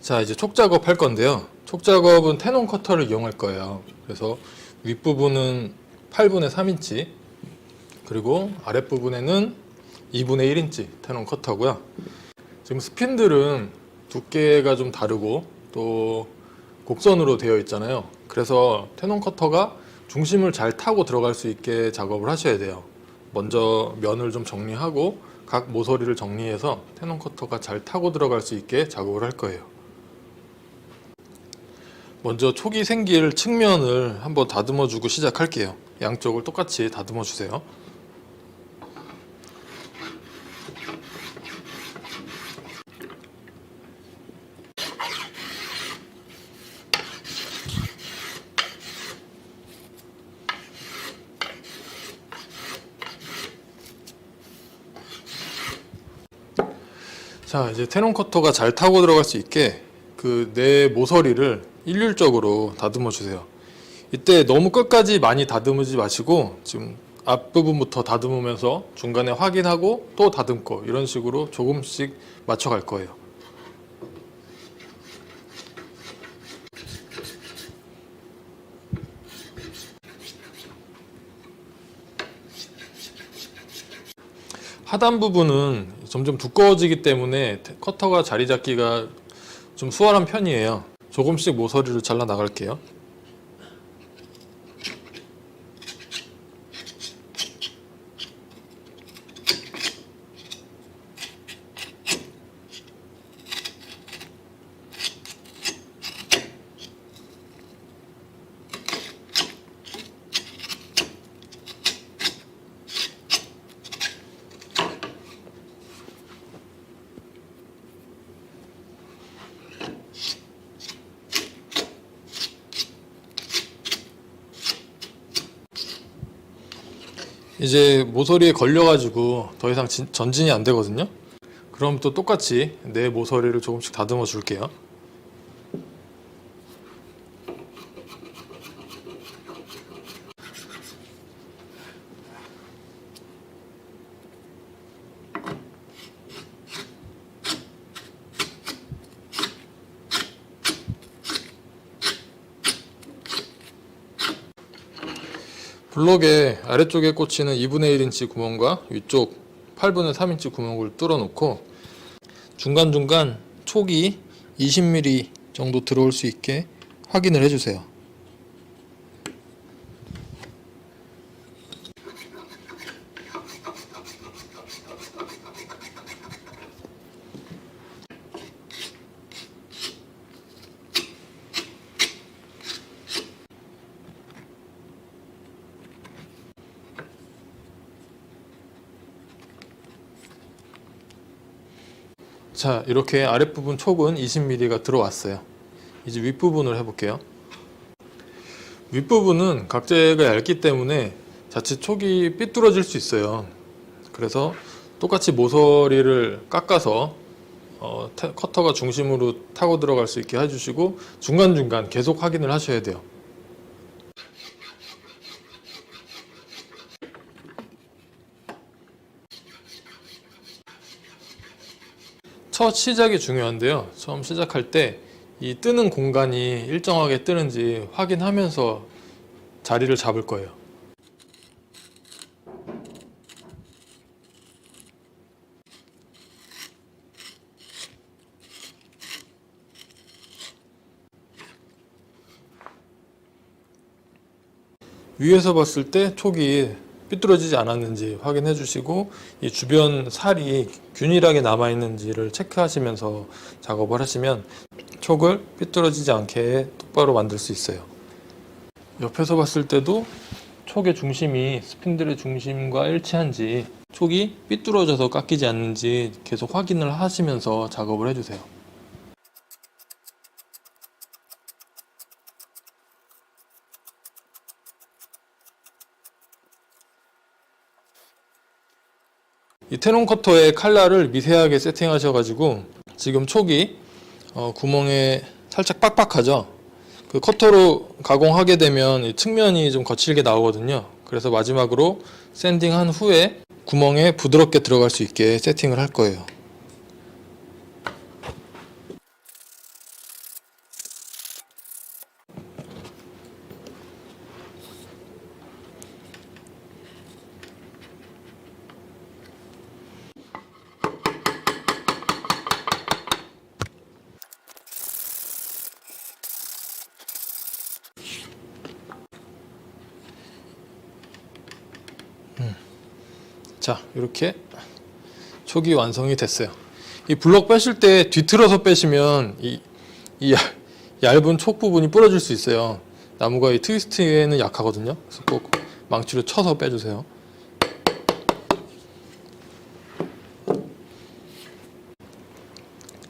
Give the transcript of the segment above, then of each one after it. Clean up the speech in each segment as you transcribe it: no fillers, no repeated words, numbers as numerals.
자, 이제 촉 작업 할 건데요. 촉 작업은 테논 커터를 이용할 거예요. 그래서 윗부분은 8분의 3인치, 그리고 아랫부분에는 2분의 1인치 테논 커터고요. 지금 스핀들은 두께가 좀 다르고 또 곡선으로 되어 있잖아요. 그래서 테논 커터가 중심을 잘 타고 들어갈 수 있게 작업을 하셔야 돼요. 먼저 면을 좀 정리하고 각 모서리를 정리해서 테논 커터가 잘 타고 들어갈 수 있게 작업을 할 거예요. 먼저 촉이 생길 측면을 한번 다듬어 주고 시작할게요. 양쪽을 똑같이 다듬어 주세요. 자, 이제 테논 커터가 잘 타고 들어갈 수 있게 그 내 모서리를 일률적으로 다듬어 주세요. 이때 너무 끝까지 많이 다듬지 마시고 지금 앞부분부터 다듬으면서 중간에 확인하고 또 다듬고 이런 식으로 조금씩 맞춰 갈 거예요. 하단 부분은 점점 두꺼워지기 때문에 커터가 자리 잡기가 좀 수월한 편이에요. 조금씩 모서리를 잘라 나갈게요. 이제 모서리에 걸려가지고 더 이상 전진이 안 되거든요. 그럼 또 똑같이 내 모서리를 조금씩 다듬어 줄게요. 블럭의 아래쪽에 꽂히는 2분의 1인치 구멍과 위쪽 8분의 3인치 구멍을 뚫어 놓고 중간중간 촉이 20mm 정도 들어올 수 있게 확인을 해주세요. 자, 이렇게 아랫부분 촉은 20mm가 들어왔어요. 이제 윗부분을 해볼게요. 윗부분은 각재가 얇기 때문에 자칫 촉이 삐뚤어질 수 있어요. 그래서 똑같이 모서리를 깎아서 커터가 중심으로 타고 들어갈 수 있게 해주시고 중간중간 계속 확인을 하셔야 돼요. 첫 시작이 중요한데요. 처음 시작할 때 이 뜨는 공간이 일정하게 뜨는지 확인하면서 자리를 잡을 거예요. 위에서 봤을 때 촉이 삐뚤어지지 않았는지 확인해 주시고 이 주변 살이 균일하게 남아 있는지를 체크하시면서 작업을 하시면 촉을 삐뚤어지지 않게 똑바로 만들 수 있어요. 옆에서 봤을 때도 촉의 중심이 스핀들의 중심과 일치한지 촉이 삐뚤어져서 깎이지 않는지 계속 확인을 하시면서 작업을 해주세요. 이 테논 커터의 칼날을 미세하게 세팅하셔가지고 지금 촉이 구멍에 살짝 빡빡하죠. 그 커터로 가공하게 되면 이 측면이 좀 거칠게 나오거든요. 그래서 마지막으로 샌딩한 후에 구멍에 부드럽게 들어갈 수 있게 세팅을 할 거예요. 자, 이렇게 촉이 완성이 됐어요. 이 블럭 빼실 때 뒤틀어서 빼시면 이 얇은 촉 부분이 부러질 수 있어요. 나무가 이 트위스트에는 약하거든요. 그래서 꼭 망치로 쳐서 빼주세요.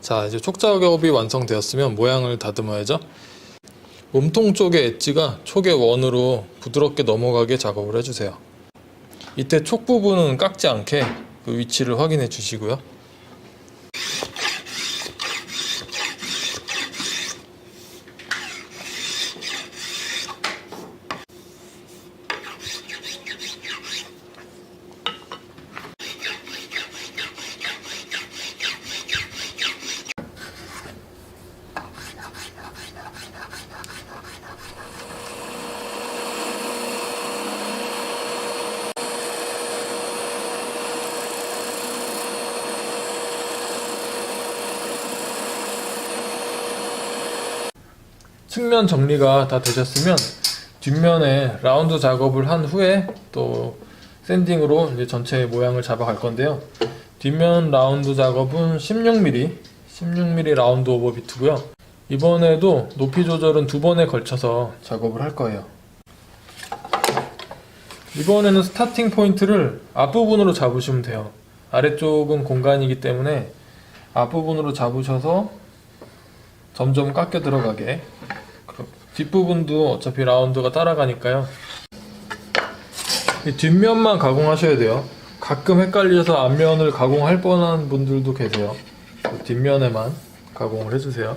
자, 이제 촉 작업이 완성되었으면 모양을 다듬어야죠. 몸통 쪽의 엣지가 촉의 원으로 부드럽게 넘어가게 작업을 해주세요. 이때 촉 부분은 깎지 않게 그 위치를 확인해 주시고요. 측면 정리가 다 되셨으면 뒷면에 라운드 작업을 한 후에 또 샌딩으로 이제 전체 모양을 잡아갈 건데요. 뒷면 라운드 작업은 16mm 라운드 오버 비트고요. 이번에도 높이 조절은 두 번에 걸쳐서 작업을 할 거예요. 이번에는 스타팅 포인트를 앞부분으로 잡으시면 돼요. 아래쪽은 공간이기 때문에 앞부분으로 잡으셔서 점점 깎여 들어가게. 뒷부분도 어차피 라운드가 따라가니까요. 뒷면만 가공하셔야 돼요. 가끔 헷갈려서 앞면을 가공할 뻔한 분들도 계세요. 뒷면에만 가공을 해주세요.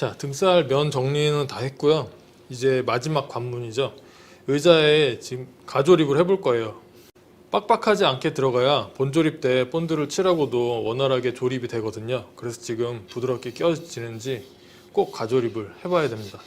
자, 등살 면 정리는 다 했고요. 이제 마지막 관문이죠. 의자에 지금 가조립을 해볼 거예요. 빡빡하지 않게 들어가야 본조립 때 본드를 칠하고도 원활하게 조립이 되거든요. 그래서 지금 부드럽게 껴지는지 꼭 가조립을 해봐야 됩니다.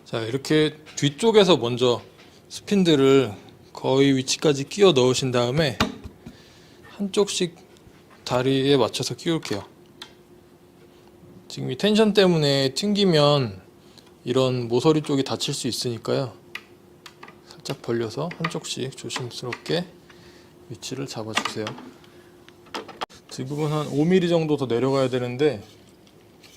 자, 이렇게 뒤쪽에서 먼저 스핀들을 거의 위치까지 끼워 넣으신 다음에 한쪽씩 다리에 맞춰서 끼울게요. 지금 이 텐션 때문에 튕기면 이런 모서리 쪽이 다칠 수 있으니까요. 살짝 벌려서 한쪽씩 조심스럽게 위치를 잡아주세요. 지금은 한 5mm 정도 더 내려가야 되는데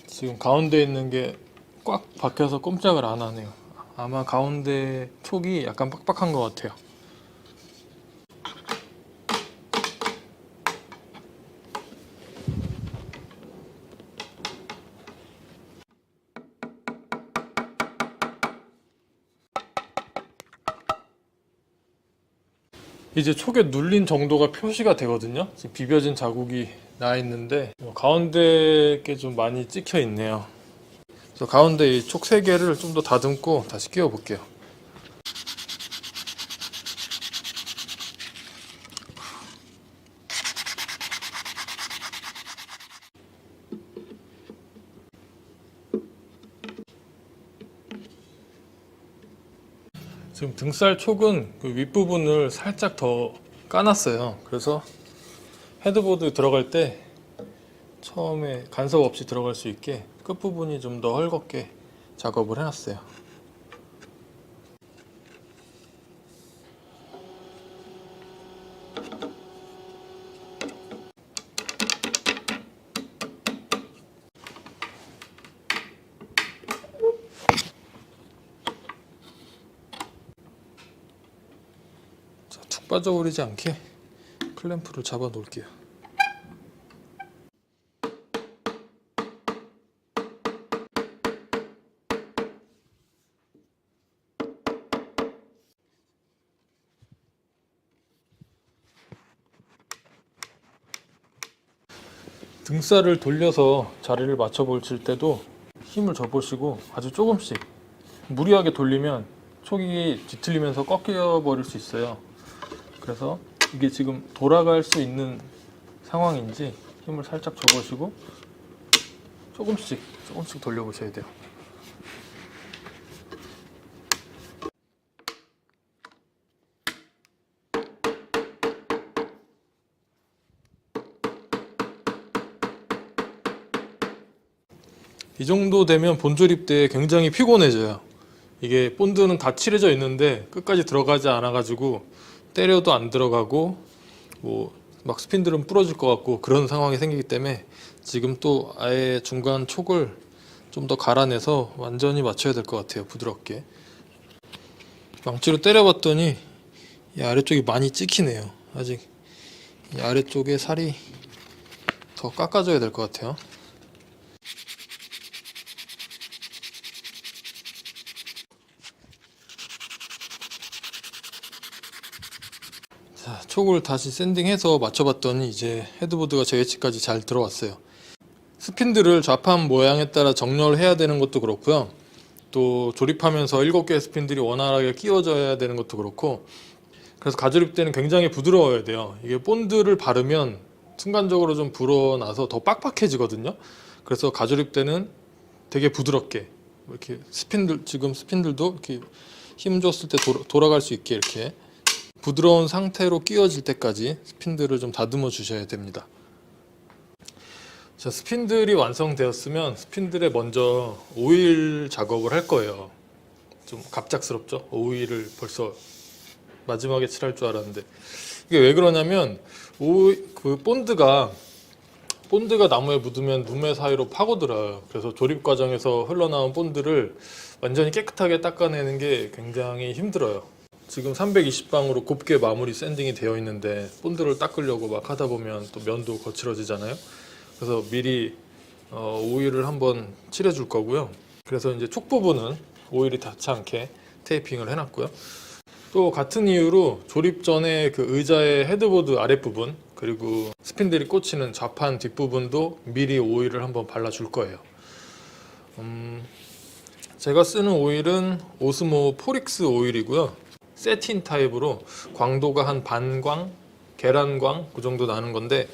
지금 가운데 있는 게 꽉 박혀서 꼼짝을 안 하네요. 아마 가운데 촉이 약간 빡빡한 것 같아요. 이제 촉에 눌린 정도가 표시가 되거든요. 지금 비벼진 자국이 나 있는데 가운데 게 좀 많이 찍혀 있네요. 그래서 가운데 이 촉 3개를 좀 더 다듬고 다시 끼워 볼게요. 지금 등살 촉은 그 윗부분을 살짝 더 까놨어요. 그래서 헤드보드 들어갈 때 처음에 간섭 없이 들어갈 수 있게 끝부분이 좀 더 헐겁게 작업을 해놨어요. 자, 툭 빠져버리지 않게 클램프를 잡아 놓을게요. 등살을 돌려서 자리를 맞춰 보실 때도 힘을 줘 보시고 아주 조금씩 무리하게 돌리면 촉이 뒤틀리면서 꺾여 버릴 수 있어요. 그래서 이게 지금 돌아갈 수 있는 상황인지 힘을 살짝 줘 보시고 조금씩 돌려 보셔야 돼요. 이 정도 되면 본조립 때 굉장히 피곤해져요. 이게 본드는 다 칠해져 있는데 끝까지 들어가지 않아 가지고 때려도 안 들어가고 뭐 막 스핀들은 부러질 것 같고 그런 상황이 생기기 때문에 지금 또 아예 중간 촉을 좀 더 갈아내서 완전히 맞춰야 될 것 같아요. 부드럽게 망치로 때려봤더니 이 아래쪽이 많이 찍히네요. 아직 이 아래쪽에 살이 더 깎아줘야 될 것 같아요. 자, 촉을 다시 샌딩해서 맞춰봤더니 이제 헤드보드가 제 위치까지 잘 들어왔어요. 스핀들을 좌판 모양에 따라 정렬을 해야 되는 것도 그렇고요. 또 조립하면서 7개의 스핀들이 원활하게 끼워져야 되는 것도 그렇고, 그래서 가조립 때는 굉장히 부드러워야 돼요. 이게 본드를 바르면 순간적으로 좀 불어나서 더 빡빡해지거든요. 그래서 가조립 때는 되게 부드럽게 이렇게 스핀들, 지금 스핀들도 이렇게 힘 줬을 때 돌아갈 수 있게 이렇게 부드러운 상태로 끼워질 때까지 스핀들을 좀 다듬어 주셔야 됩니다. 자, 스핀들이 완성되었으면 스핀들에 먼저 오일 작업을 할 거예요. 좀 갑작스럽죠? 오일을 벌써 마지막에 칠할 줄 알았는데 이게 왜 그러냐면 그 본드가 나무에 묻으면 눈매 사이로 파고들어요. 그래서 조립 과정에서 흘러나온 본드를 완전히 깨끗하게 닦아내는 게 굉장히 힘들어요. 지금 320방으로 곱게 마무리 샌딩이 되어 있는데 본드를 닦으려고 막 하다 보면 또 면도 거칠어지잖아요. 그래서 미리 오일을 한번 칠해 줄 거고요. 그래서 이제 촉 부분은 오일이 닿지 않게 테이핑을 해놨고요. 또 같은 이유로 조립 전에 그 의자의 헤드보드 아랫부분 그리고 스핀들이 꽂히는 좌판 뒷부분도 미리 오일을 한번 발라줄 거예요. 제가 쓰는 오일은 오스모 포릭스 오일이고요. 세틴 타입으로 광도가 한 반광, 계란광 그 정도 나는 건데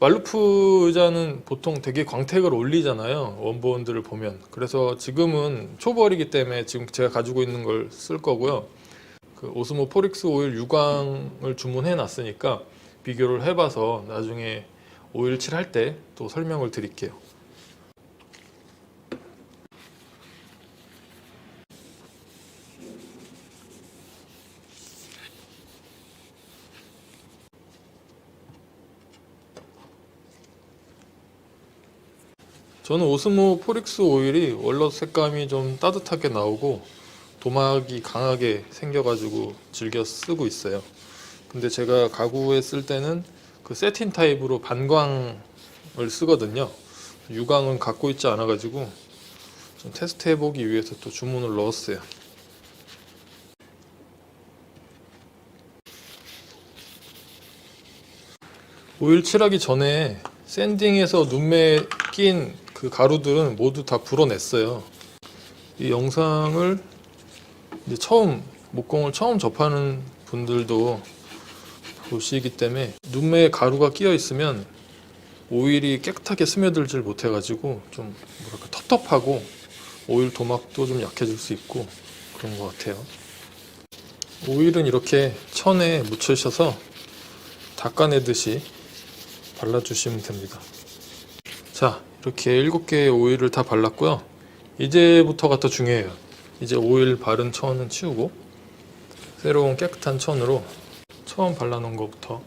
말루프 의자는 보통 되게 광택을 올리잖아요, 원본들을 보면. 그래서 지금은 초벌이기 때문에 지금 제가 가지고 있는 걸 쓸 거고요. 그 오스모 포릭스 오일 유광을 주문해 놨으니까 비교를 해봐서 나중에 오일 칠할 때 또 설명을 드릴게요. 저는 오스모 포릭스 오일이 원로 색감이 좀 따뜻하게 나오고 도막이 강하게 생겨가지고 즐겨 쓰고 있어요. 근데 제가 가구에 쓸 때는 그 세틴 타입으로 반광을 쓰거든요. 유광은 갖고 있지 않아가지고 좀 테스트 해보기 위해서 또 주문을 넣었어요. 오일 칠하기 전에 샌딩해서 눈매에 낀 그 가루들은 모두 다 불어냈어요. 이 영상을 이제 목공을 처음 접하는 분들도 보시기 때문에 눈매에 가루가 끼어 있으면 오일이 깨끗하게 스며들질 못해가지고 좀 뭐랄까 텁텁하고 오일 도막도 좀 약해질 수 있고 그런 것 같아요. 오일은 이렇게 천에 묻히셔서 닦아내듯이 발라주시면 됩니다. 자, 이렇게 7개의 오일을 다 발랐고요. 이제부터가 더 중요해요. 이제 오일 바른 천은 치우고 새로운 깨끗한 천으로 처음 발라놓은 것부터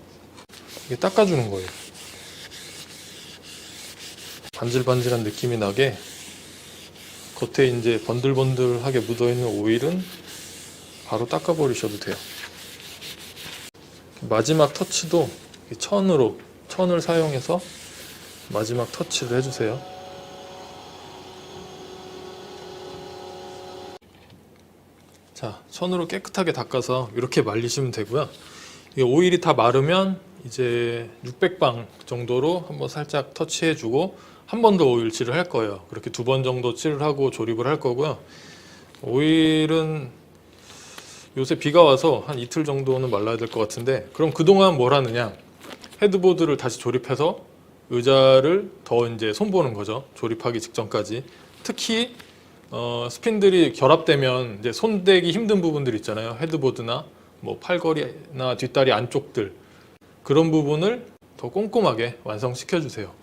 이게 닦아주는 거예요. 반질반질한 느낌이 나게 겉에 이제 번들번들하게 묻어있는 오일은 바로 닦아버리셔도 돼요. 마지막 터치도 천을 사용해서 마지막 터치를 해주세요. 자, 천으로 깨끗하게 닦아서 이렇게 말리시면 되고요. 이 오일이 다 마르면 이제 600방 정도로 한번 살짝 터치해주고 한 번 더 오일 칠을 할 거예요. 그렇게 2번 정도 칠을 하고 조립을 할 거고요. 오일은 요새 비가 와서 한 이틀 정도는 말라야 될 것 같은데, 그럼 그동안 뭘 하느냐? 헤드보드를 다시 조립해서 의자를 더 이제 손보는 거죠. 조립하기 직전까지. 특히 스핀들이 결합되면 이제 손대기 힘든 부분들 있잖아요. 헤드보드나 뭐 팔걸이나 뒷다리 안쪽들, 그런 부분을 더 꼼꼼하게 완성시켜 주세요.